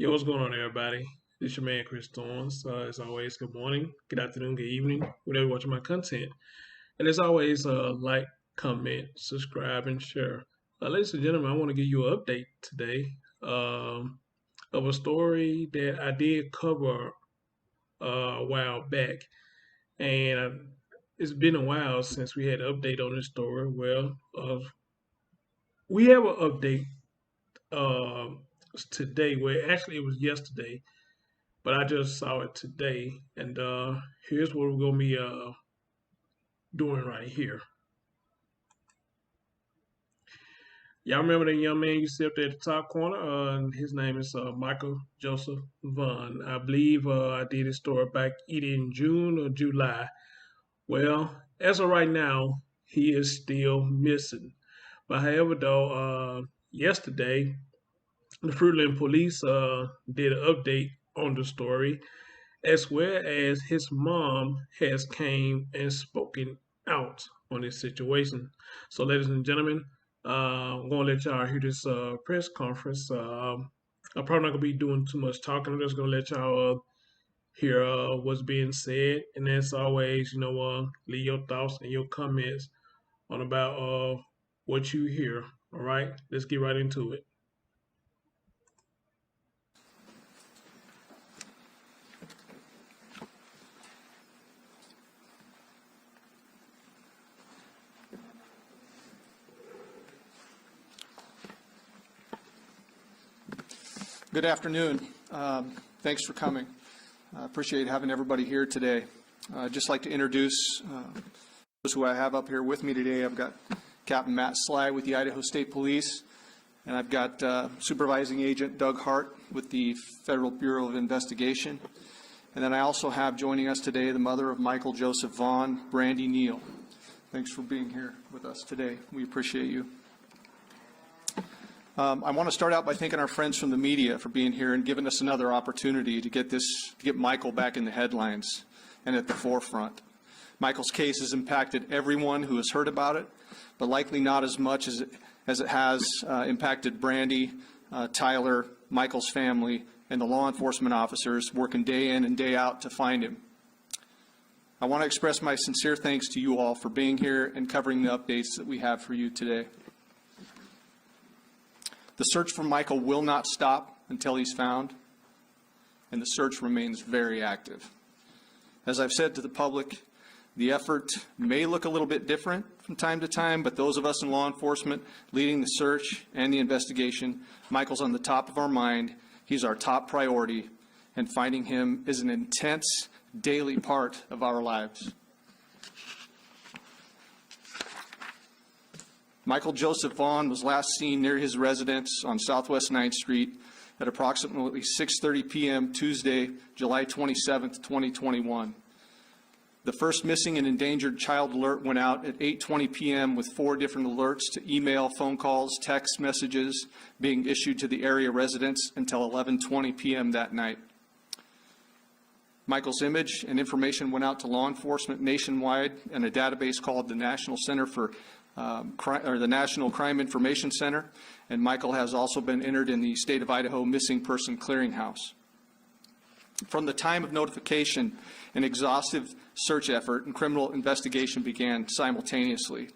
Yo, what's going on, everybody? This your man, Chris Thorns. As always, good morning, good afternoon, good evening, whenever you're watching my content. And as always, like, comment, subscribe, and share. Ladies and gentlemen, I want to give you an update today of a story that I did cover a while back. And it's been a while since we had an update on this story. Well, we have an update uh, today. Well, actually, it was yesterday, but I just saw it today, and here's what we're gonna be doing right here. Y'all remember that young man you see up there at the top corner? His name is Michael Joseph Vaughan. I believe I did his story back either in June or July. Well, as of right now, he is still missing. But however, though, yesterday the Fruitland police did an update on the story, as well as his mom has came and spoken out on this situation. So, ladies and gentlemen, I'm gonna let y'all hear this press conference. I'm probably not gonna be doing too much talking. I'm just gonna let y'all hear what's being said, and as always, leave your thoughts and your comments on about what you hear. All right, let's get right into it. Good afternoon. Thanks for coming. I appreciate having everybody here today. I'd just like to introduce those who I have up here with me today. I've got Captain Matt Sly with the Idaho State Police, and I've got Supervising Agent Doug Hart with the Federal Bureau of Investigation. And then I also have joining us today the mother of Michael Joseph Vaughan, Brandy Neal. Thanks for being here with us today. We appreciate you. I want to start out by thanking our friends from the media for being here and giving us another opportunity to get Michael back in the headlines and at the forefront. Michael's case has impacted everyone who has heard about it, but likely not as much as it has impacted Brandy, Tyler, Michael's family, and the law enforcement officers working day in and day out to find him. I want to express my sincere thanks to you all for being here and covering the updates that we have for you today. The search for Michael will not stop until he's found, and the search remains very active. As I've said to the public, the effort may look a little bit different from time to time, but those of us in law enforcement leading the search and the investigation, Michael's on the top of our mind. He's our top priority, and finding him is an intense daily part of our lives. Michael Joseph Vaughan was last seen near his residence on Southwest 9th Street at approximately 6:30 p.m. Tuesday, July 27, 2021. The first missing and endangered child alert went out at 8:20 p.m. with 4 different alerts to email, phone calls, text messages being issued to the area residents until 11:20 p.m. that night. Michael's image and information went out to law enforcement nationwide and a database called the National Center for the National Crime Information Center, and Michael has also been entered in the State of Idaho Missing Person Clearinghouse. From the time of notification, an exhaustive search effort and criminal investigation began simultaneously.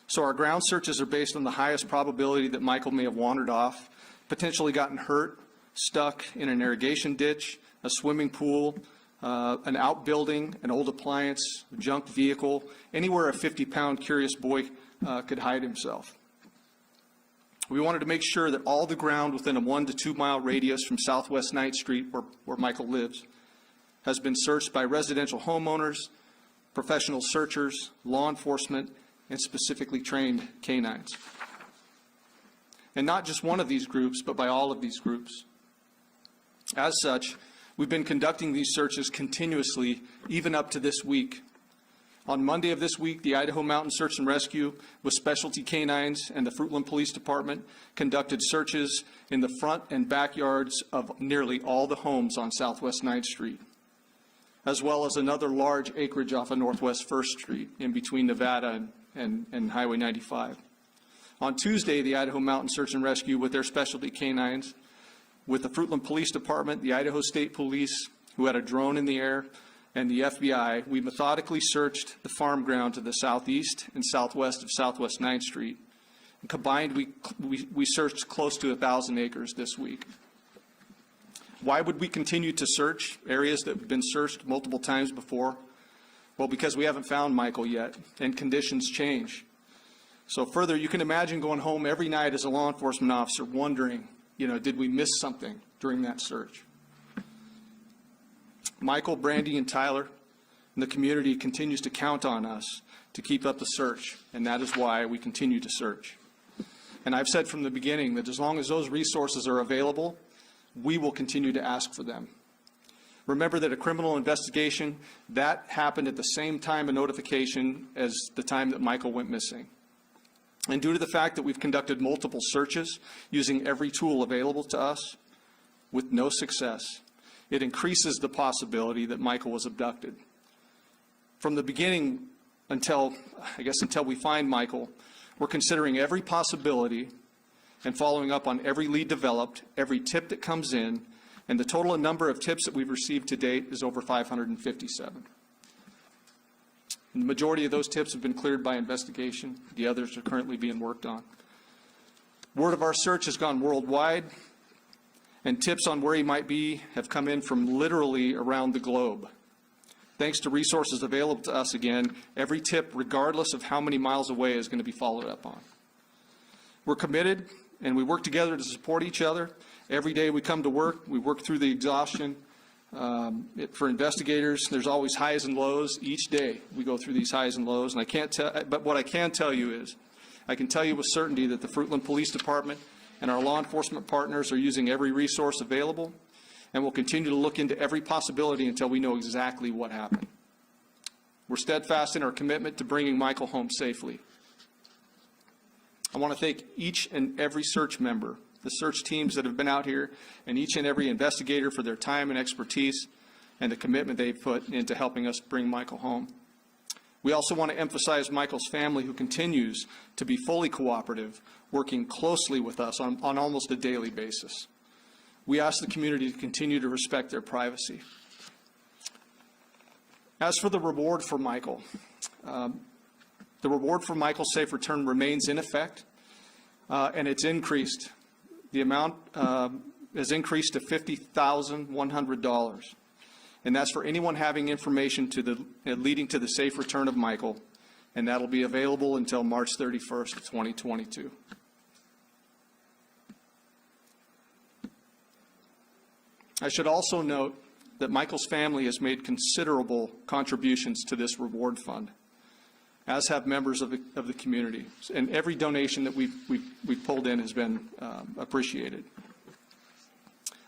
So our ground searches are based on the highest probability that Michael may have wandered off, potentially gotten hurt, stuck in an irrigation ditch, a swimming pool, an outbuilding, an old appliance, a junk vehicle, anywhere a 50-pound curious boy could hide himself. We wanted to make sure that all the ground within a 1 to 2 mile radius from Southwest 9th Street, where Michael lives, has been searched by residential homeowners, professional searchers, law enforcement, and specifically trained canines. And not just one of these groups, but by all of these groups. As such, we've been conducting these searches continuously, even up to this week. On Monday of this week, the Idaho Mountain Search and Rescue with specialty canines and the Fruitland Police Department conducted searches in the front and backyards of nearly all the homes on Southwest 9th Street, as well as another large acreage off of Northwest 1st Street in between Nevada and Highway 95. On Tuesday, the Idaho Mountain Search and Rescue with their specialty canines With the Fruitland Police Department, the Idaho State Police, who had a drone in the air, and the FBI, we methodically searched the farm ground to the southeast and southwest of Southwest 9th Street. And combined, we searched close to 1,000 acres this week. Why would we continue to search areas that have been searched multiple times before? Well, because we haven't found Michael yet, and conditions change. So further, you can imagine going home every night as a law enforcement officer wondering, did we miss something during that search? Michael, Brandy, and Tyler and the community continues to count on us to keep up the search, and that is why we continue to search. And I've said from the beginning that as long as those resources are available, we will continue to ask for them. Remember that a criminal investigation, that happened at the same time of notification as the time that Michael went missing. And due to the fact that we've conducted multiple searches using every tool available to us with no success, it increases the possibility that Michael was abducted. From the beginning until we find Michael, we're considering every possibility and following up on every lead developed, every tip that comes in, and the total number of tips that we've received to date is over 557. And the majority of those tips have been cleared by investigation. The others are currently being worked on. Word of our search has gone worldwide, and tips on where he might be have come in from literally around the globe. Thanks to resources available to us again, every tip, regardless of how many miles away, is going to be followed up on. We're committed, and we work together to support each other. Every day we come to work, we work through the exhaustion. For investigators, there's always highs and lows. Each day we go through these highs and lows, and I can't tell, but what I can tell you is, I can tell you with certainty that the Fruitland Police Department and our law enforcement partners are using every resource available, and we'll continue to look into every possibility until we know exactly what happened. We're steadfast in our commitment to bringing Michael home safely. I want to thank each and every search member, the search teams that have been out here, and each and every investigator for their time and expertise and the commitment they've put into helping us bring Michael home. We also want to emphasize Michael's family, who continues to be fully cooperative, working closely with us on almost a daily basis. We ask the community to continue to respect their privacy. As for the reward for Michael, the reward for Michael's safe return remains in effect, and it's increased. The amount has increased to $50,100, and that's for anyone having information leading to the safe return of Michael, and that'll be available until March 31st, 2022. I should also note that Michael's family has made considerable contributions to this reward fund, as have members of the community. And every donation that we've pulled in has been appreciated.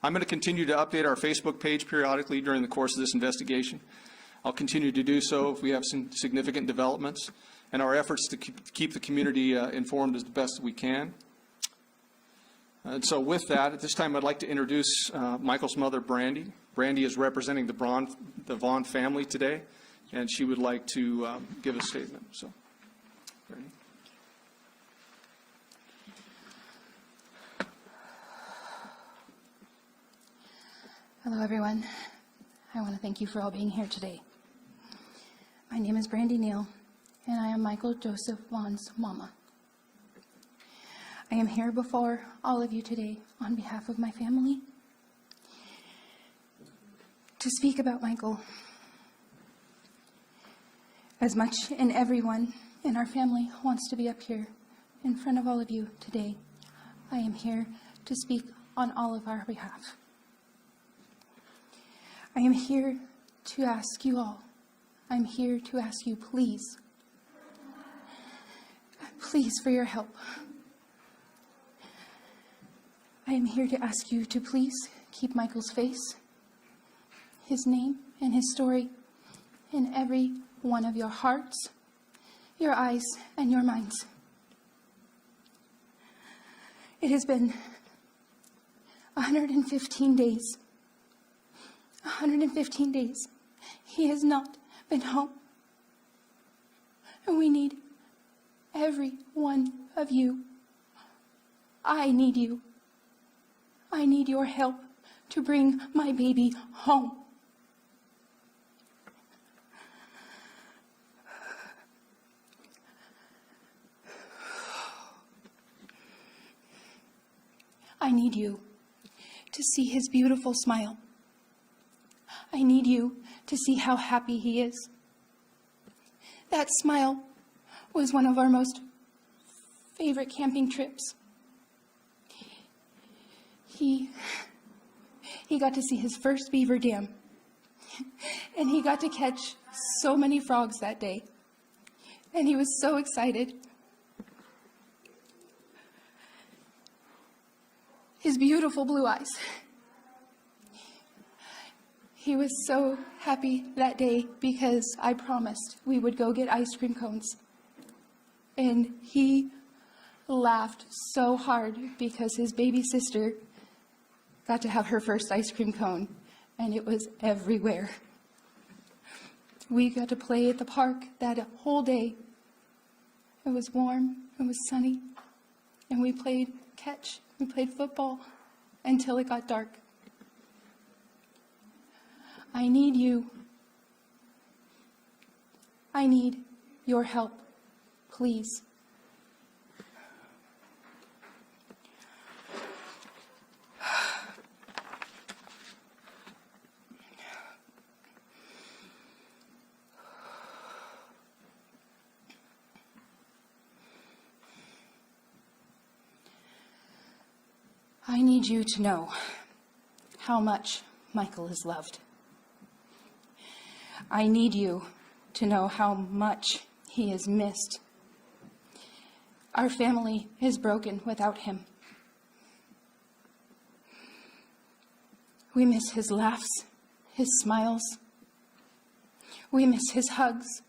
I'm going to continue to update our Facebook page periodically during the course of this investigation. I'll continue to do so if we have some significant developments, and our efforts to keep the community informed as the best we can. And so with that, at this time, I'd like to introduce Michael's mother, Brandy. Brandy is representing the Vaughan family today, and she would like to give a statement. So, Brandy. Hello, everyone. I want to thank you for all being here today. My name is Brandy Neal, and I am Michael Joseph Vaughn's mama. I am here before all of you today on behalf of my family to speak about Michael. As much and everyone in our family wants to be up here in front of all of you today, I am here to speak on all of our behalf. I am here to ask you all, I'm here to ask you, please for your help. I am here to ask you to please keep Michael's face, his name, and his story in every one of your hearts, your eyes, and your minds. It has been 115 days. 115 days. He has not been home. And we need every one of you. I need you. I need your help to bring my baby home. I need you to see his beautiful smile. I need you to see how happy he is. That smile was one of our most favorite camping trips. He got to see his first beaver dam, and he got to catch so many frogs that day, and he was so excited. His beautiful blue eyes. He was so happy that day because I promised we would go get ice cream cones. And he laughed so hard because his baby sister got to have her first ice cream cone, and it was everywhere. We got to play at the park that whole day. It was warm, it was sunny, and we played catch. We played football until it got dark. I need you. I need your help, please. I need you to know how much Michael is loved. I need you to know how much he is missed. Our family is broken without him. We miss his laughs, his smiles. We miss his hugs.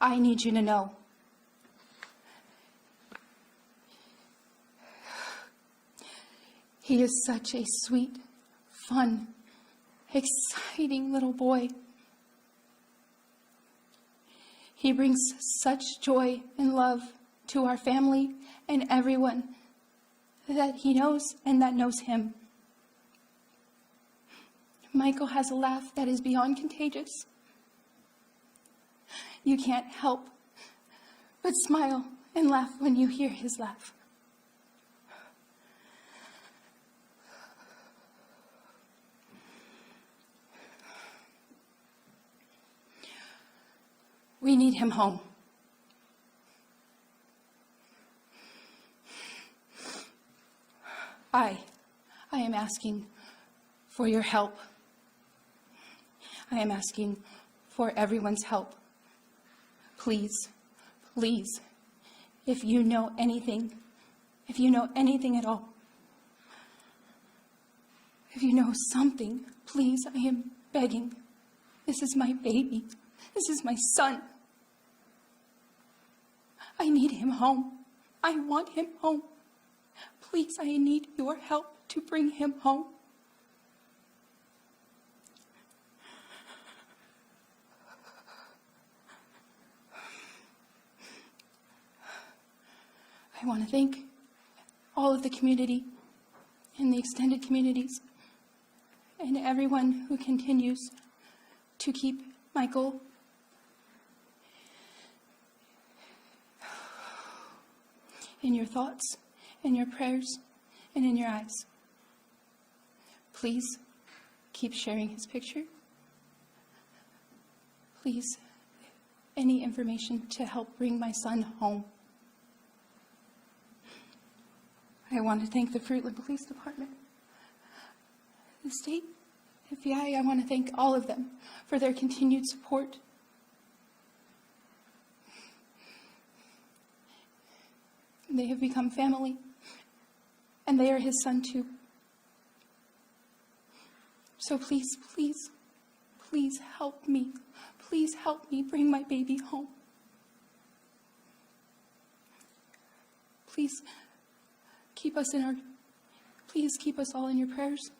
I need you to know he is such a sweet, fun, exciting little boy. He brings such joy and love to our family and everyone that he knows and that knows him. Michael has a laugh that is beyond contagious. You can't help but smile and laugh when you hear his laugh. We need him home. I am asking for your help. I am asking for everyone's help. Please, please, if you know anything at all, if you know something, please, I am begging. This is my baby. This is my son. I need him home. I want him home. Please, I need your help to bring him home. I want to thank all of the community and the extended communities and everyone who continues to keep Michael in your thoughts, in your prayers, and in your eyes. Please keep sharing his picture. Please, any information to help bring my son home. I want to thank the Fruitland Police Department, the state, FBI. I want to thank all of them for their continued support. They have become family, and they are his son too. So please, please, please help me. Please help me bring my baby home. Please keep us all in your prayers.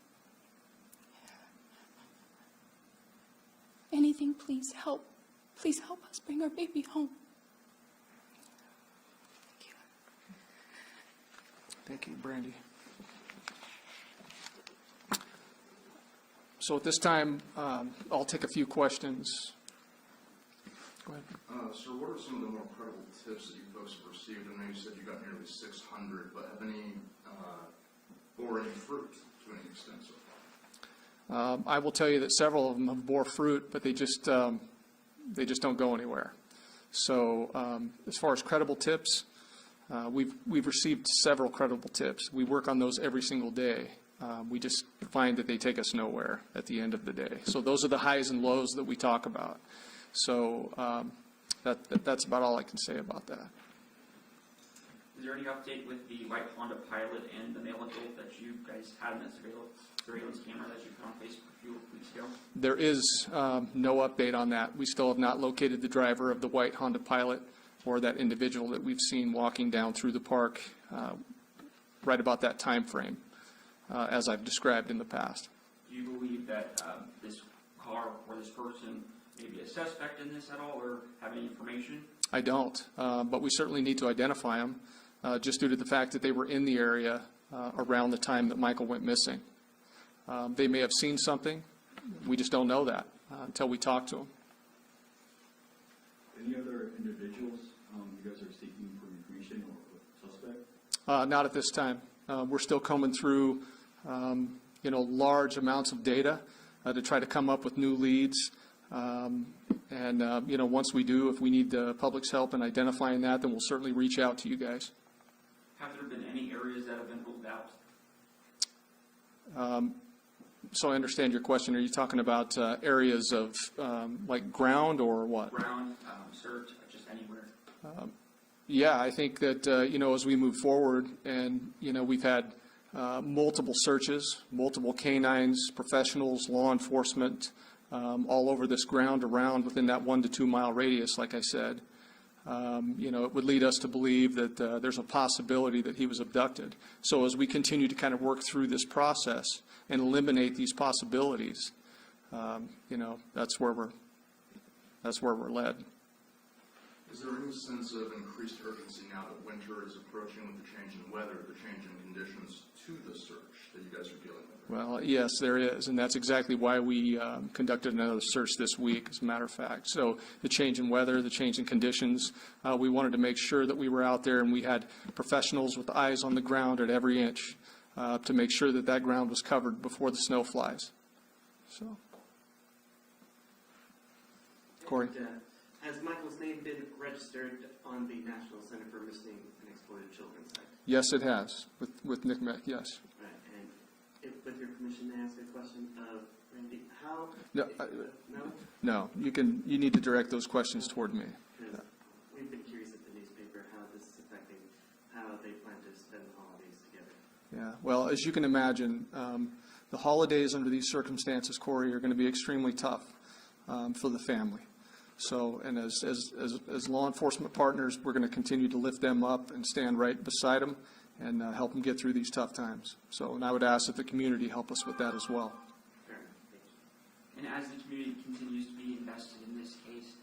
Anything, please help. Please help us bring our baby home. Thank you, Brandy. So at this time, I'll take a few questions. Go ahead. Sir, what are some of the more credible tips that you folks have received? I know you said you got nearly 600, but have any bore any fruit to any extent so far? I will tell you that several of them have bore fruit, but they just don't go anywhere. So as far as credible tips, we've received several credible tips. We work on those every single day. We just find that they take us nowhere at the end of the day. So those are the highs and lows that we talk about. So that's about all I can say about that. Is there any update with the white Honda Pilot and the male adult that you guys had in that surveillance camera that you put on Facebook a few weeks ago? There is no update on that. We still have not located the driver of the white Honda Pilot or that individual that we've seen walking down through the park right about that time frame, as I've described in the past. Do you believe that this car or this person may be a suspect in this at all, or have any information? I don't, but we certainly need to identify them, just due to the fact that they were in the area around the time that Michael went missing. They may have seen something. We just don't know that until we talk to them. Any other individuals you guys are seeking for information or suspect? Not at this time. We're still combing through, large amounts of data to try to come up with new leads. Once we do, if we need the public's help in identifying that, then we'll certainly reach out to you guys. Have there been any areas that have been ruled out? So I understand your question. Are you talking about areas of like ground or what? Ground, search, just anywhere? Yeah, I think that, as we move forward and, we've had multiple searches, multiple canines, professionals, law enforcement, all over this ground around within that 1 to 2 mile radius, like I said. It would lead us to believe that there's a possibility that he was abducted. So as we continue to kind of work through this process and eliminate these possibilities, that's where we're led. Is there any sense of increased urgency now that winter is approaching with the change in weather, the change in conditions to the search that you guys are dealing with? Well, yes, there is, and that's exactly why we conducted another search this week, as a matter of fact. So the change in weather, the change in conditions, we wanted to make sure that we were out there and we had professionals with eyes on the ground at every inch to make sure that that ground was covered before the snow flies. So, Corey. Has Michael's name been registered on the National Center for Missing and Exploited Children site? Yes, it has, with NCMEC, yes. Right, and with your permission to ask a question, Randy, how? No, No? No, you need to direct those questions toward me. Because we've been curious at the newspaper how this is affecting how they plan to spend the holidays together. Yeah, well, as you can imagine, the holidays under these circumstances, Corey, are going to be extremely tough for the family. So, and as law enforcement partners, we're going to continue to lift them up and stand right beside them and help them get through these tough times. So, and I would ask that the community help us with that as well. Fair enough, thank you. And as the community continues to be invested in this case,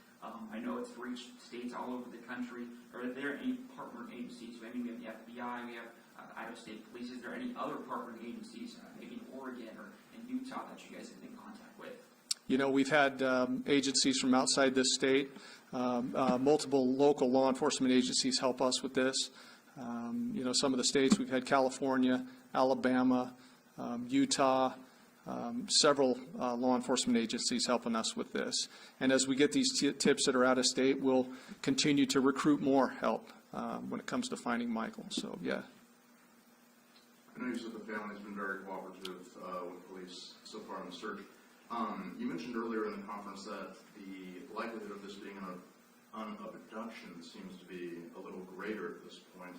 I know it's reached states all over the country. Are there any partner agencies? I mean, we have the FBI, we have Idaho State Police. Is there any other partner agencies, maybe in Oregon or in Utah, that you guys have been in contact with? We've had agencies from outside this state, multiple local law enforcement agencies help us with this. Some of the states, we've had California, Alabama, Utah, several law enforcement agencies helping us with this. And as we get these tips that are out of state, we'll continue to recruit more help when it comes to finding Michael. So, yeah. I know you said the family's been very cooperative with police so far in the search. You mentioned earlier in the conference that the likelihood of this being an abduction seems to be a little greater at this point.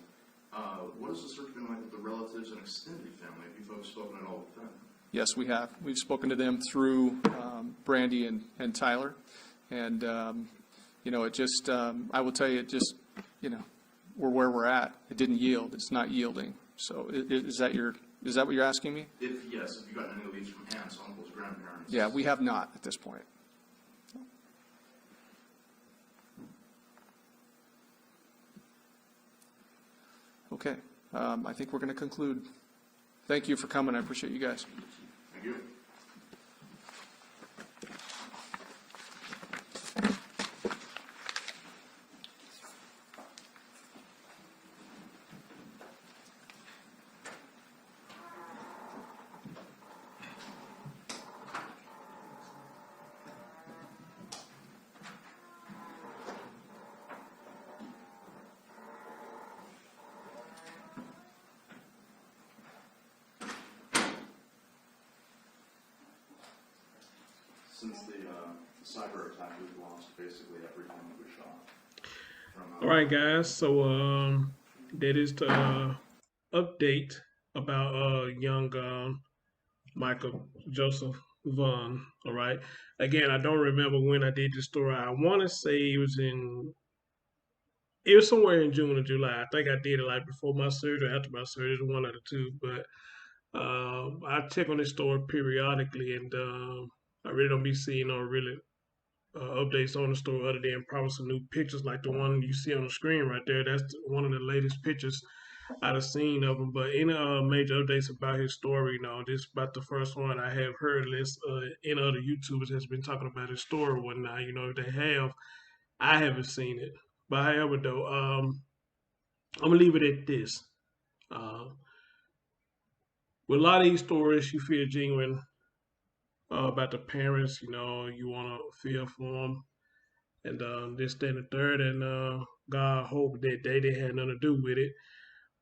What has the search been like with the relatives and extended family? Have you folks spoken at all with them? Yes, we have. We've spoken to them through Brandy and Tyler. And, it just, I will tell you, it just, we're where we're at. It didn't yield. It's not yielding. So is that what you're asking me? If yes, have you gotten any leads from aunts, uncles, grandparents? Yeah, we have not at this point. Okay. I think we're going to conclude. Thank you for coming. I appreciate you guys. Thank you. Since the cyber attack, we've lost basically everything that we shot. All right, guys. So that is the update about young Michael Joseph Vaughan. All right. Again, I don't remember when I did this story. I want to say it was somewhere in June or July. I think I did it like before my surgery, after my surgery, one of the two. But I check on this story periodically, and I really don't be seeing no really updates on the story other than probably some new pictures like the one you see on the screen right there. That's one of the latest pictures I've seen of him. But any major updates about his story, this is about the first one I have heard. Unless any other YouTubers has been talking about his story or whatnot. If they have, I haven't seen it. But however, though, I'm gonna leave it at this. Uh, with a lot of these stories, you feel genuine about the parents. You want to feel for them, and this, that, and the third, and God hope that they didn't have nothing to do with it.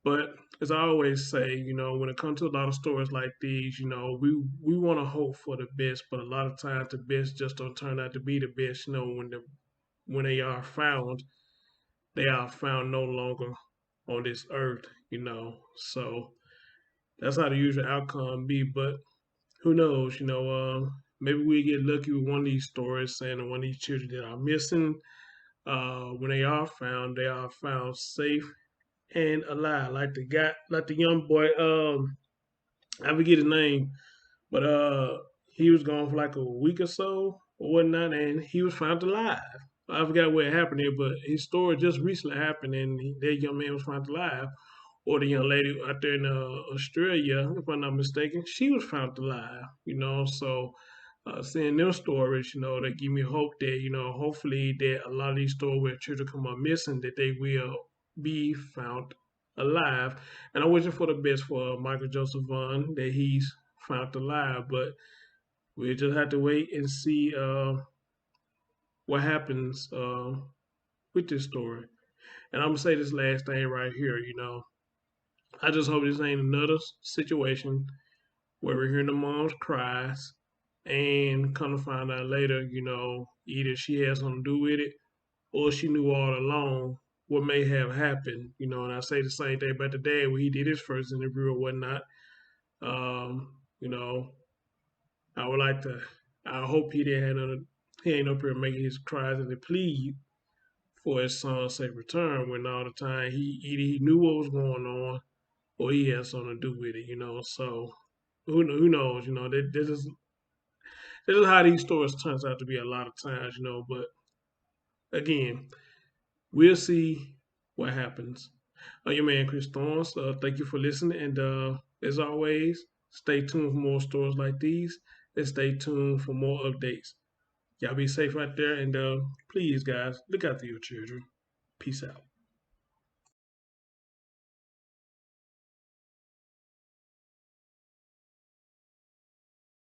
But as I always say, when it comes to a lot of stories like these, we want to hope for the best, but a lot of times the best just don't turn out to be the best. When they are found, they are found no longer on this earth. So that's how the usual outcome be. But who knows? Maybe we get lucky with one of these stories saying that one of these children that are missing, when they are found safe and alive. Like the young boy, I forget his name, but he was gone for like a week or so or whatnot, and he was found alive. I forgot where it happened here, but his story just recently happened, and that young man was found alive. Or the young lady out there in Australia, if I'm not mistaken, she was found alive. So seeing their stories, they give me hope that hopefully that a lot of these stories where children come up missing, that they will be found alive. And I'm wishing for the best for Michael Joseph Vaughan, that he's found alive. But we just have to wait and see what happens with this story. And I'm gonna say this last thing right here. I just hope this ain't another situation where we're hearing the mom's cries and come to find out later, either she has something to do with it or she knew all along what may have happened. And I say the same thing about the dad when he did his first interview or whatnot. Um, you know, I would like to, I hope he ain't up here making his cries and the plea for his son's safe return when all the time either he knew what was going on or he had something to do with it. So who knows? This is how these stories turns out to be a lot of times. But again, we'll see what happens. Your man Chris Thorns, thank you for listening, and as always, stay tuned for more stories like these, and stay tuned for more updates. Y'all be safe out there, and please, guys, look after your children. Peace out.